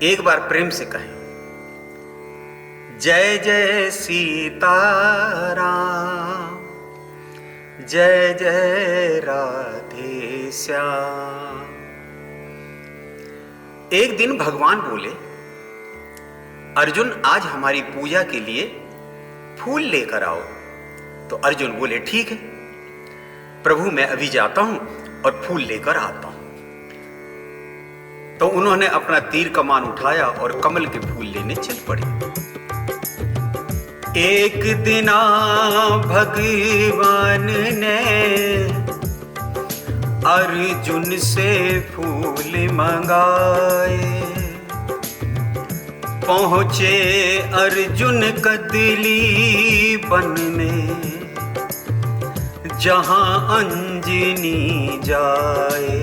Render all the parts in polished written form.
एक बार प्रेम से कहें, जय जय सीताराम, जय जय राधे श्याम। एक दिन भगवान बोले, अर्जुन आज हमारी पूजा के लिए फूल लेकर आओ। तो अर्जुन बोले, ठीक है प्रभु, मैं अभी जाता हूं और फूल लेकर आता हूं। तो उन्होंने अपना तीर कमान उठाया और कमल के फूल लेने चल पड़े। एक दिना भगवान ने अर्जुन से फूल मंगाए। पहुंचे अर्जुन कदली वन में, जहां अंजनी जाए।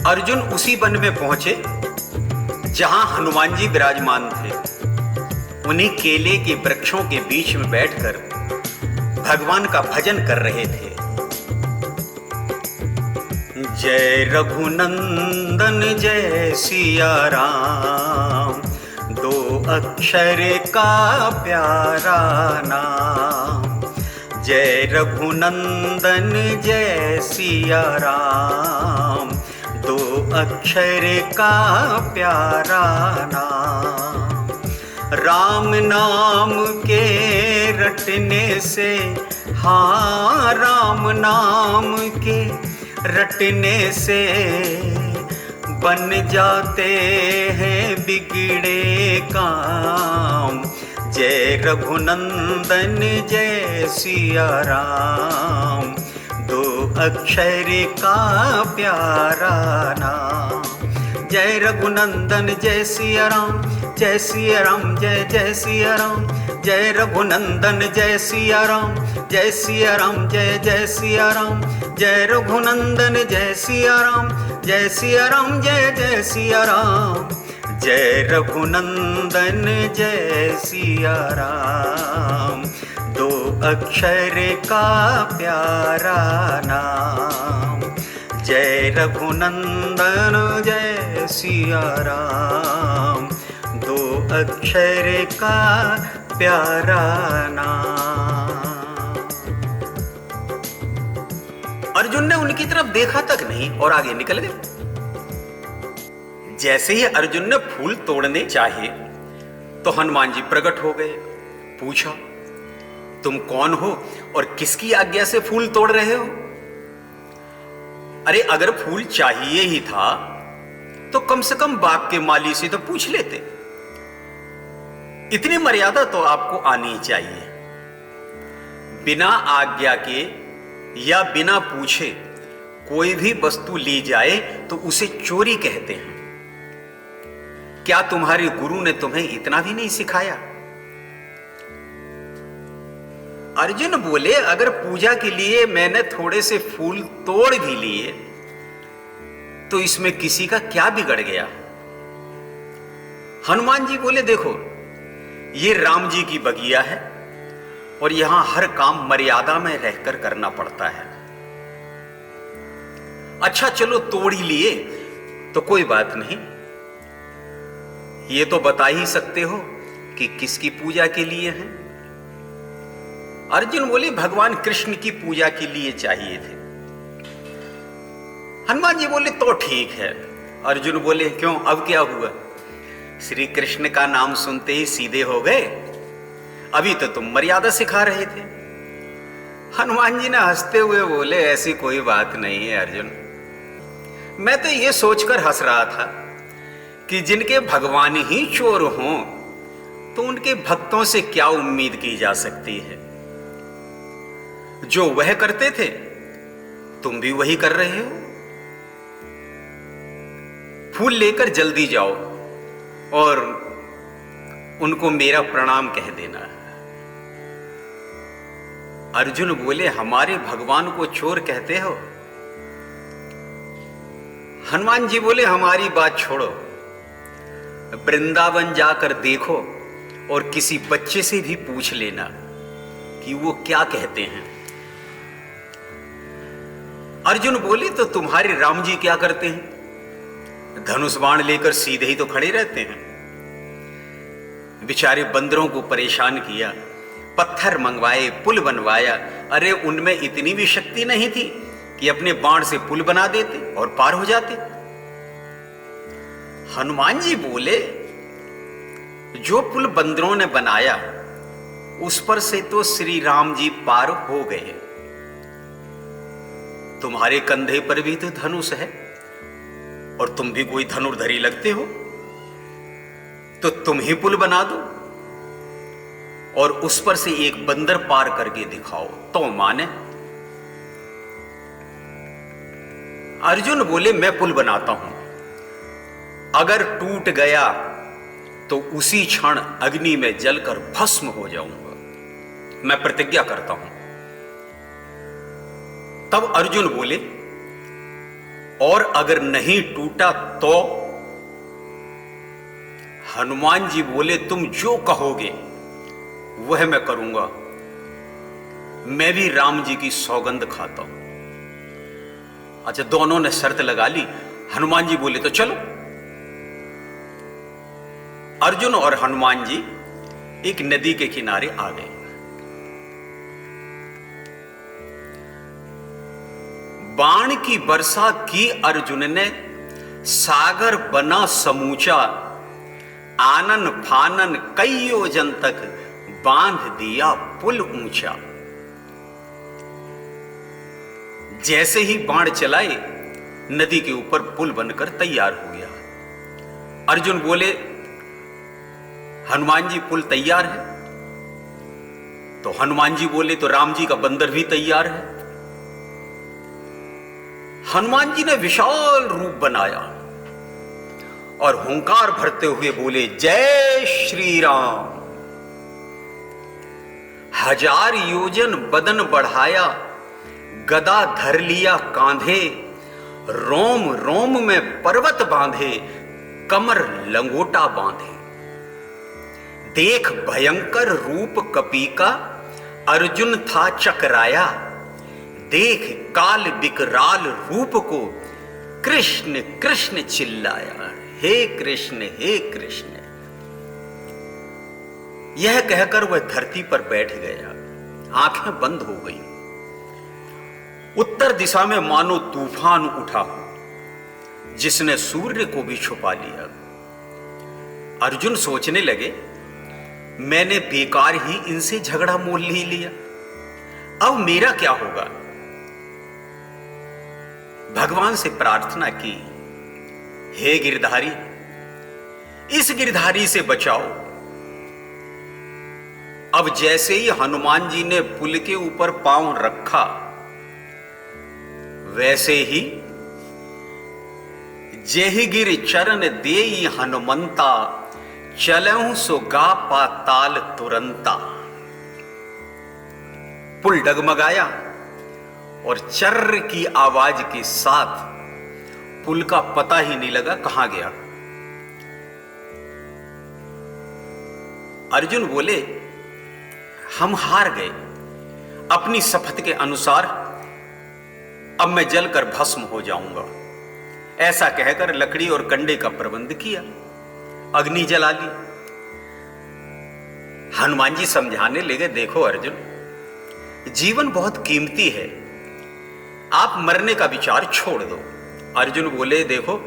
अर्जुन उसी वन में पहुंचे जहां हनुमान जी विराजमान थे। उन्हीं केले के वृक्षों के बीच में बैठकर भगवान का भजन कर रहे थे। जय रघुनंदन जय सिया राम, दो अक्षर का प्यारा नाम। जय रघुनंदन जय सिया राम, दो अक्षर का प्यारा नाम। राम नाम के रटने से, हाँ राम नाम के रटने से बन जाते हैं बिगड़े काम। जय रघुनंदन जय सिया राम, दो अक्षर का प्यारा नाम। जय रघुनंदन जय सिया राम, जय सिया राम जय जय सिया राम। जय रघुनंदन जय सिया राम, जय सिया राम जय जय सिया राम। जय रघुनंदन जय सिया राम, जय सिया राम जय जय सिया राम। जय रघुनंदन जय सिया राम, दो अक्षर का प्यारा नाम। जय रघुनंदन जय सिया राम, दो अक्षर का प्यारा नाम। अर्जुन ने उनकी तरफ देखा तक नहीं और आगे निकल गए। जैसे ही अर्जुन ने फूल तोड़ने चाहे तो हनुमान जी प्रकट हो गए। पूछा, तुम कौन हो और किसकी आज्ञा से फूल तोड़ रहे हो? अरे अगर फूल चाहिए ही था तो कम से कम बाग के माली से तो पूछ लेते। इतनी मर्यादा तो आपको आनी चाहिए। बिना आज्ञा के या बिना पूछे कोई भी वस्तु ली जाए तो उसे चोरी कहते हैं। क्या तुम्हारे गुरु ने तुम्हें इतना भी नहीं सिखाया? अर्जुन बोले, अगर पूजा के लिए मैंने थोड़े से फूल तोड़ भी लिए तो इसमें किसी का क्या बिगड़ गया? हनुमान जी बोले, देखो ये राम जी की बगिया है और यहां हर काम मर्यादा में रहकर करना पड़ता है। अच्छा चलो तोड़ ही लिए तो कोई बात नहीं, ये तो बता ही सकते हो कि किसकी पूजा के लिए है? अर्जुन बोले, भगवान कृष्ण की पूजा के लिए चाहिए थे। हनुमान जी बोले, तो ठीक है। अर्जुन बोले, क्यों, अब क्या हुआ? श्री कृष्ण का नाम सुनते ही सीधे हो गए? अभी तो तुम मर्यादा सिखा रहे थे। हनुमान जी ने हंसते हुए बोले, ऐसी कोई बात नहीं है अर्जुन। मैं तो ये सोचकर हंस रहा था कि जिनके भगवान ही चोर हों तो उनके भक्तों से क्या उम्मीद की जा सकती है? जो वह करते थे तुम भी वही कर रहे हो। फूल लेकर जल्दी जाओ और उनको मेरा प्रणाम कह देना। अर्जुन बोले, हमारे भगवान को चोर कहते हो? हनुमान जी बोले, हमारी बात छोड़ो, वृंदावन जाकर देखो और किसी बच्चे से भी पूछ लेना कि वो क्या कहते हैं। अर्जुन बोले, तो तुम्हारे राम जी क्या करते हैं? धनुष बाण लेकर सीधे ही तो खड़े रहते हैं। बेचारे बंदरों को परेशान किया, पत्थर मंगवाए, पुल बनवाया। अरे उनमें इतनी भी शक्ति नहीं थी कि अपने बाण से पुल बना देते और पार हो जाते। हनुमान जी बोले, जो पुल बंदरों ने बनाया उस पर से तो श्री राम जी पार हो गए। तुम्हारे कंधे पर भी तो धनुष है और तुम भी कोई धनुर्धरी लगते हो, तो तुम ही पुल बना दो और उस पर से एक बंदर पार करके दिखाओ तो माने। अर्जुन बोले, मैं पुल बनाता हूं, अगर टूट गया तो उसी क्षण अग्नि में जलकर भस्म हो जाऊंगा, मैं प्रतिज्ञा करता हूं। तब अर्जुन बोले, और अगर नहीं टूटा तो? हनुमान जी बोले, तुम जो कहोगे वह मैं करूंगा, मैं भी राम जी की सौगंध खाता हूं। अच्छा, दोनों ने शर्त लगा ली। हनुमान जी बोले, तो चलो। अर्जुन और हनुमान जी एक नदी के किनारे आ गए। बाण की वर्षा की अर्जुन ने, सागर बना समूचा, आनन फानन कई योजन तक बांध दिया पुल ऊंचा। जैसे ही बाण चलाए, नदी के ऊपर पुल बनकर तैयार हो गया। अर्जुन बोले, हनुमान जी पुल तैयार है? तो हनुमान जी बोले, तो राम जी का बंदर भी तैयार है। हनुमान जी ने विशाल रूप बनाया और हुंकार भरते हुए बोले, जय श्री राम। हजार योजन बदन बढ़ाया, गदा धर लिया कांधे, रोम रोम में पर्वत बांधे, कमर लंगोटा बांधे। देख भयंकर रूप कपी का, अर्जुन था चकराया, देख काल विकराल रूप को, कृष्ण कृष्ण चिल्लाया, हे कृष्ण हे कृष्ण। यह कहकर वह धरती पर बैठ गया, आंखें बंद हो गई। उत्तर दिशा में मानो तूफान उठा हो, जिसने सूर्य को भी छुपा लिया। अर्जुन सोचने लगे, मैंने बेकार ही इनसे झगड़ा मोल ही लिया, अब मेरा क्या होगा? भगवान से प्रार्थना की, हे गिरधारी, इस गिरधारी से बचाओ। अब जैसे ही हनुमान जी ने पुल के ऊपर पांव रखा, वैसे ही जेहि गिर चरण देई हनुमंता, चलऊं सो गा पाताल तुरंता। पुल डगमगाया और चर्र की आवाज के साथ पुल का पता ही नहीं लगा कहां गया। अर्जुन बोले, हम हार गए, अपनी शपथ के अनुसार अब मैं जलकर भस्म हो जाऊंगा। ऐसा कहकर लकड़ी और कंडे का प्रबंध किया, अग्नि जला ली। हनुमान जी समझाने लगे, देखो अर्जुन, जीवन बहुत कीमती है, आप मरने का विचार छोड़ दो। अर्जुन बोले, देखो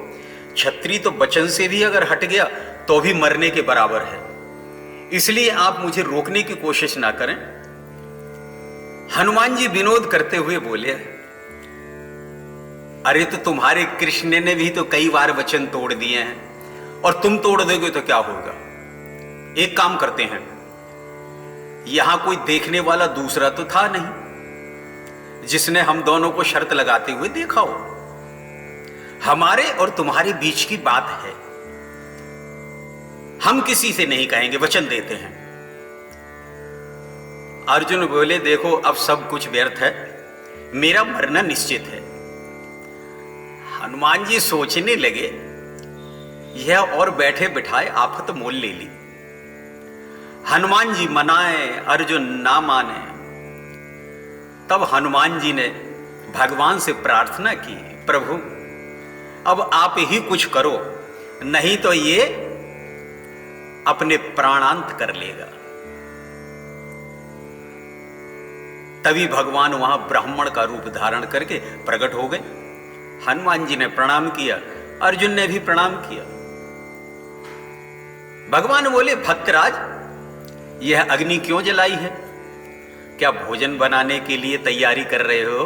छतरी तो वचन से भी अगर हट गया तो भी मरने के बराबर है, इसलिए आप मुझे रोकने की कोशिश ना करें। हनुमान जी विनोद करते हुए बोले, अरे तो तुम्हारे कृष्ण ने भी तो कई बार वचन तोड़ दिए हैं और तुम तोड़ दोगे तो क्या होगा? एक काम करते हैं, यहां कोई देखने वाला दूसरा तो था नहीं जिसने हम दोनों को शर्त लगाते हुए देखा हो। हमारे और तुम्हारे बीच की बात है, हम किसी से नहीं कहेंगे, वचन देते हैं। अर्जुन बोले, देखो अब सब कुछ व्यर्थ है, मेरा मरना निश्चित है। हनुमान जी सोचने लगे, यह और बैठे बिठाए आफत मोल ले ली। हनुमान जी मनाए, अर्जुन ना माने। तब हनुमान जी ने भगवान से प्रार्थना की, प्रभु अब आप ही कुछ करो, नहीं तो ये अपने प्राणांत कर लेगा। तभी भगवान वहां ब्राह्मण का रूप धारण करके प्रकट हो गए। हनुमान जी ने प्रणाम किया, अर्जुन ने भी प्रणाम किया। भगवान बोले, भक्तराज, यह अग्नि क्यों जलाई है? क्या भोजन बनाने के लिए तैयारी कर रहे हो?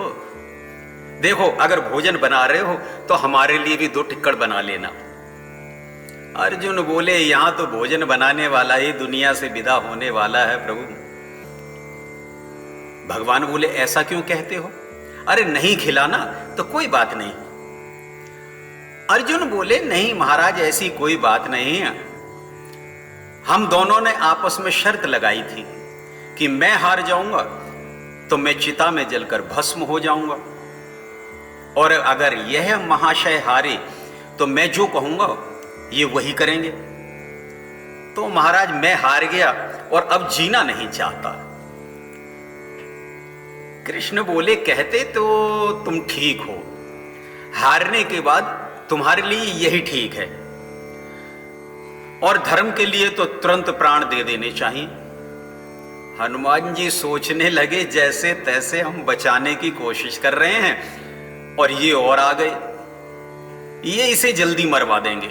देखो, अगर भोजन बना रहे हो तो हमारे लिए भी 2 टिक्कड़ बना लेना। अर्जुन बोले, यहां तो भोजन बनाने वाला ही दुनिया से विदा होने वाला है प्रभु। भगवान बोले, ऐसा क्यों कहते हो? अरे नहीं खिलाना तो कोई बात नहीं। अर्जुन बोले, नहीं महाराज, ऐसी कोई बात नहीं है। हम दोनों ने आपस में शर्त लगाई थी कि मैं हार जाऊंगा तो मैं चिता में जलकर भस्म हो जाऊंगा, और अगर यह महाशय हारे तो मैं जो कहूंगा ये वही करेंगे। तो महाराज, मैं हार गया और अब जीना नहीं चाहता। कृष्ण बोले, कहते तो तुम ठीक हो, हारने के बाद तुम्हारे लिए यही ठीक है, और धर्म के लिए तो तुरंत प्राण दे देने चाहिए। हनुमान जी सोचने लगे, जैसे तैसे हम बचाने की कोशिश कर रहे हैं और ये और आ गए, ये इसे जल्दी मरवा देंगे।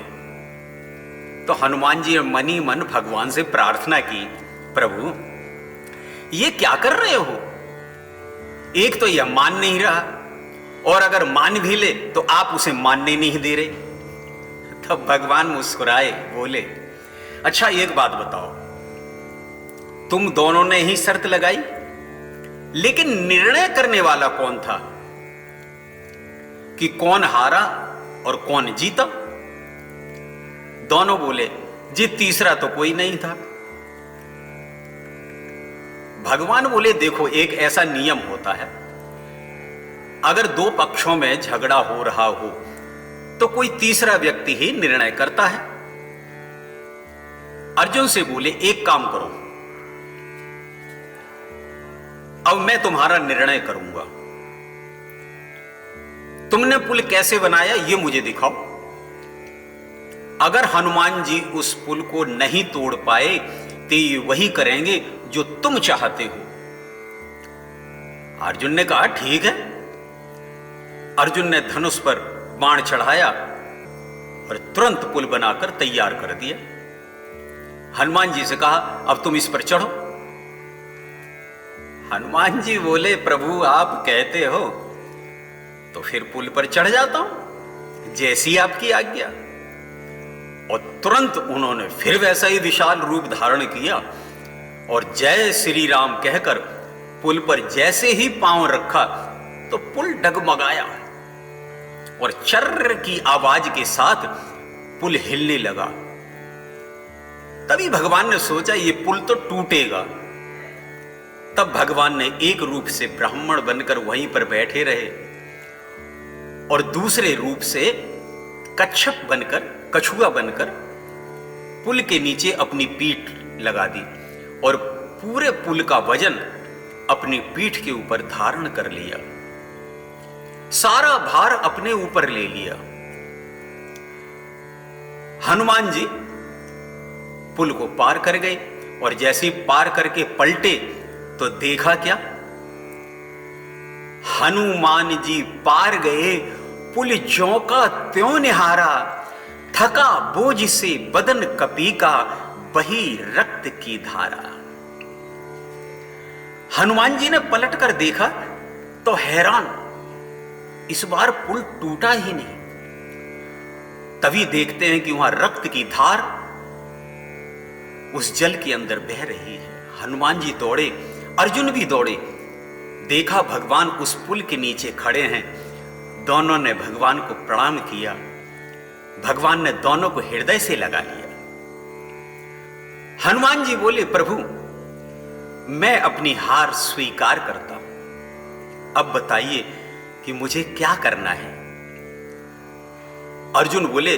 तो हनुमान जी ने मन ही मन भगवान से प्रार्थना की, प्रभु ये क्या कर रहे हो? एक तो यह मान नहीं रहा, और अगर मान भी ले तो आप उसे मानने नहीं दे रहे। तब भगवान मुस्कुराए, बोले, अच्छा एक बात बताओ, तुम दोनों ने ही शर्त लगाई, लेकिन निर्णय करने वाला कौन था कि कौन हारा और कौन जीता? दोनों बोले, जी तीसरा तो कोई नहीं था। भगवान बोले, देखो, एक ऐसा नियम होता है, अगर 2 पक्षों में झगड़ा हो रहा हो तो कोई तीसरा व्यक्ति ही निर्णय करता है। अर्जुन से बोले, एक काम करो, अब मैं तुम्हारा निर्णय करूंगा। तुमने पुल कैसे बनाया ये मुझे दिखाओ। अगर हनुमान जी उस पुल को नहीं तोड़ पाए तो ये वही करेंगे जो तुम चाहते हो। अर्जुन ने कहा, ठीक है। अर्जुन ने धनुष पर बाण चढ़ाया और तुरंत पुल बनाकर तैयार कर दिया। हनुमान जी से कहा, अब तुम इस पर चढ़ो। हनुमान जी बोले, प्रभु आप कहते हो तो फिर पुल पर चढ़ जाता हूं, जैसी आपकी आज्ञा। और तुरंत उन्होंने फिर वैसा ही विशाल रूप धारण किया और जय श्री राम कहकर पुल पर जैसे ही पांव रखा तो पुल डगमगाया और चर्र की आवाज के साथ पुल हिलने लगा। तभी भगवान ने सोचा ये पुल तो टूटेगा। तब भगवान ने एक रूप से ब्राह्मण बनकर वहीं पर बैठे रहे और दूसरे रूप से कच्छप बनकर, कछुआ बनकर पुल के नीचे अपनी पीठ लगा दी और पूरे पुल का वजन अपनी पीठ के ऊपर धारण कर लिया, सारा भार अपने ऊपर ले लिया। हनुमान जी पुल को पार कर गए और जैसे पार करके पलटे तो देखा क्या, हनुमान जी पार गए, पुल ज्यों का त्यों निहारा, थका बोझ से बदन कपी का, बही रक्त की धारा। हनुमान जी ने पलटकर देखा तो हैरान, इस बार पुल टूटा ही नहीं। तभी देखते हैं कि वहां रक्त की धार उस जल के अंदर बह रही है। हनुमान जी दौड़े, अर्जुन भी दौड़े, देखा भगवान उस पुल के नीचे खड़े हैं। दोनों ने भगवान को प्रणाम किया। भगवान ने दोनों को हृदय से लगा लिया। हनुमान जी बोले, प्रभु मैं अपनी हार स्वीकार करता हूं, अब बताइए कि मुझे क्या करना है। अर्जुन बोले,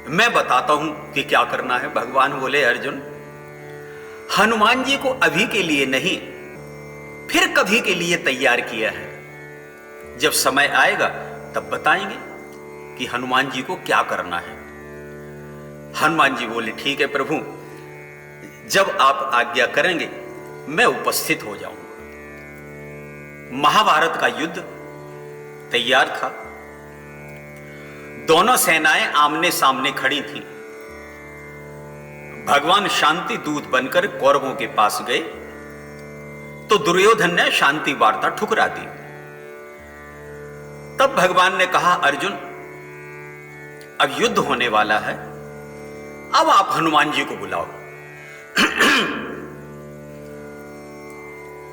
मैं बताता हूं कि क्या करना है। भगवान बोले, अर्जुन हनुमान जी को अभी के लिए नहीं फिर कभी के लिए तैयार किया है, जब समय आएगा तब बताएंगे कि हनुमान जी को क्या करना है। हनुमान जी बोले ठीक है प्रभु, जब आप आज्ञा करेंगे मैं उपस्थित हो जाऊंगा। महाभारत का युद्ध तैयार था, दोनों सेनाएं आमने सामने खड़ी थीं। भगवान शांति दूत बनकर कौरवों के पास गए तो दुर्योधन ने शांति वार्ता ठुकरा दी। तब भगवान ने कहा, अर्जुन अब युद्ध होने वाला है, अब आप हनुमान जी को बुलाओ।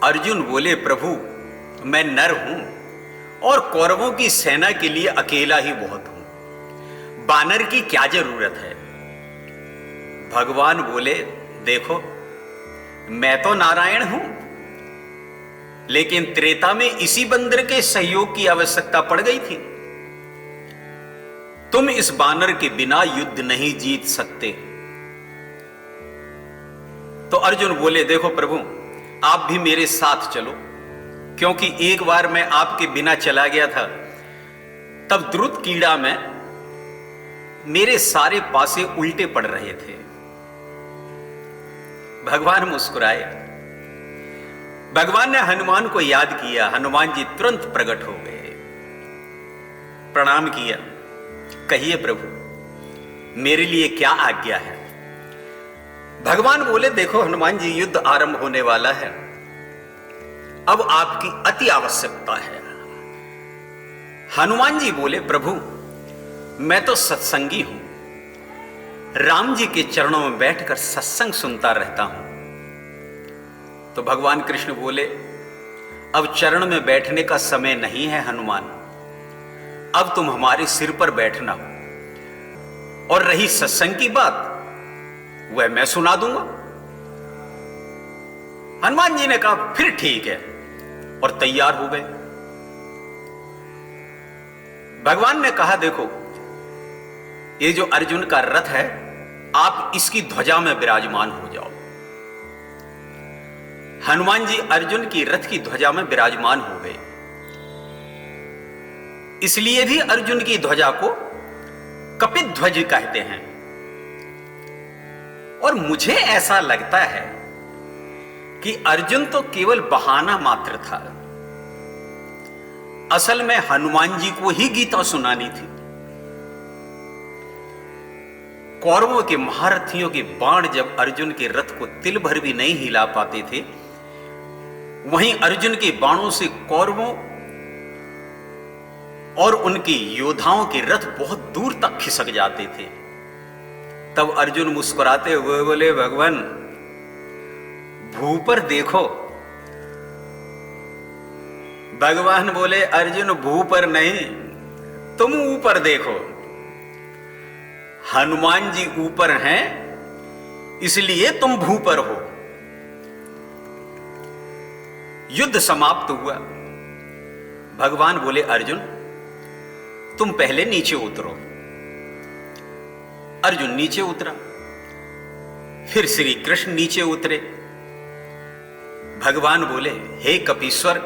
अर्जुन बोले, प्रभु मैं नर हूं और कौरवों की सेना के लिए अकेला ही बहुत हूं, बानर की क्या जरूरत है। भगवान बोले, देखो मैं तो नारायण हूं, लेकिन त्रेता में इसी बंदर के सहयोग की आवश्यकता पड़ गई थी। तुम इस बानर के बिना युद्ध नहीं जीत सकते। तो अर्जुन बोले, देखो प्रभु आप भी मेरे साथ चलो, क्योंकि एक बार मैं आपके बिना चला गया था, तब द्रुत कीड़ा में मेरे सारे पासे उल्टे पड़ रहे थे। भगवान मुस्कुराए। भगवान ने हनुमान को याद किया। हनुमान जी तुरंत प्रकट हो गए, प्रणाम किया। कहिए प्रभु मेरे लिए क्या आज्ञा है। भगवान बोले, देखो हनुमान जी युद्ध आरंभ होने वाला है, अब आपकी अति आवश्यकता है। हनुमान जी बोले, प्रभु मैं तो सत्संगी हूं, राम जी के चरणों में बैठकर सत्संग सुनता रहता हूं। तो भगवान कृष्ण बोले, अब चरण में बैठने का समय नहीं है हनुमान, अब तुम हमारे सिर पर बैठना, और रही सत्संग की बात वह मैं सुना दूंगा। हनुमान जी ने कहा फिर ठीक है, और तैयार हो गए। भगवान ने कहा, देखो ये जो अर्जुन का रथ है, आप इसकी ध्वजा में विराजमान हो जाओ। हनुमान जी अर्जुन की रथ की ध्वजा में विराजमान हो गए। इसलिए भी अर्जुन की ध्वजा को कपिध्वज कहते हैं। और मुझे ऐसा लगता है कि अर्जुन तो केवल बहाना मात्र था, असल में हनुमान जी को ही गीता सुनानी थी। कौरवों के महारथियों के बाण जब अर्जुन के रथ को तिल भर भी नहीं हिला पाते थे, वहीं अर्जुन के बाणों से कौरवों और उनके योद्धाओं के रथ बहुत दूर तक खिसक जाते थे। तब अर्जुन मुस्कुराते हुए बोले, भगवान भू पर देखो। भगवान बोले, अर्जुन भू पर नहीं, तुम ऊपर देखो। हनुमान जी ऊपर हैं, इसलिए तुम भू पर हो। युद्ध समाप्त हुआ। भगवान बोले, अर्जुन तुम पहले नीचे उतरो। अर्जुन नीचे उतरा। फिर श्री कृष्ण नीचे उतरे। भगवान बोले, हे कपीश्वर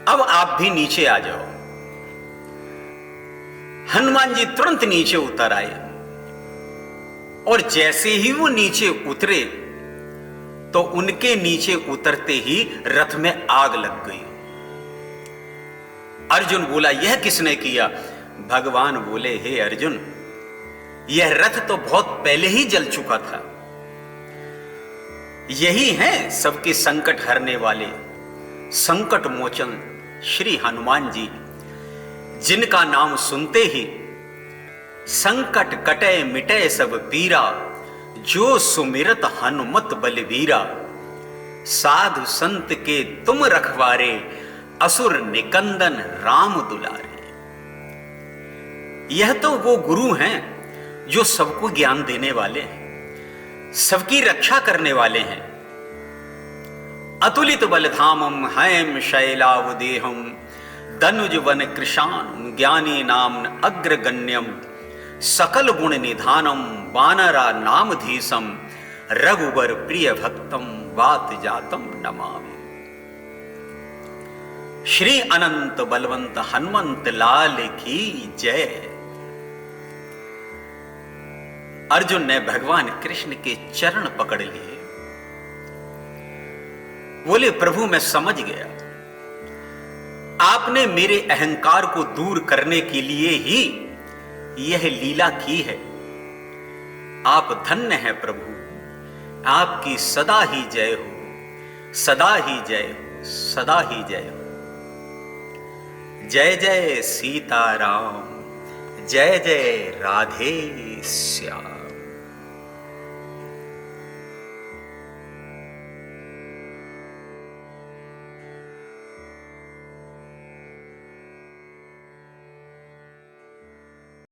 अब आप भी नीचे आ जाओ। हनुमान जी तुरंत नीचे उतर आए, और जैसे ही वो नीचे उतरे तो उनके नीचे उतरते ही रथ में आग लग गई। अर्जुन बोला, यह किसने किया? भगवान बोले, हे अर्जुन यह रथ तो बहुत पहले ही जल चुका था। यही हैं सबके संकट हरने वाले संकट मोचन श्री हनुमान जी, जिनका नाम सुनते ही संकट कटे मिटे सब पीरा, जो सुमिरत हनुमत बलवीरा, साधु संत के तुम रखवारे, असुर निकंदन राम दुलारे। यह तो वो गुरु हैं जो सबको ज्ञान देने वाले हैं, सबकी रक्षा करने वाले हैं। अतुलित बलधामम हैम शैलावदेहम, दनुज वन कृशान ज्ञानी नाम अग्रगण्यम, सकल गुण निधानम वानरा नामधीसम, रघुवर प्रिय भक्तम वात जातम नमामि। श्री अनंत बलवंत हनुमंत लाल की जय। अर्जुन ने भगवान कृष्ण के चरण पकड़ लिए, बोले प्रभु मैं समझ गया, आपने मेरे अहंकार को दूर करने के लिए ही यह लीला की है। आप धन्य हैं प्रभु, आपकी सदा ही जय हो, सदा ही जय हो, सदा ही जय हो। जय जय सीताराम, जय जय राधे श्याम।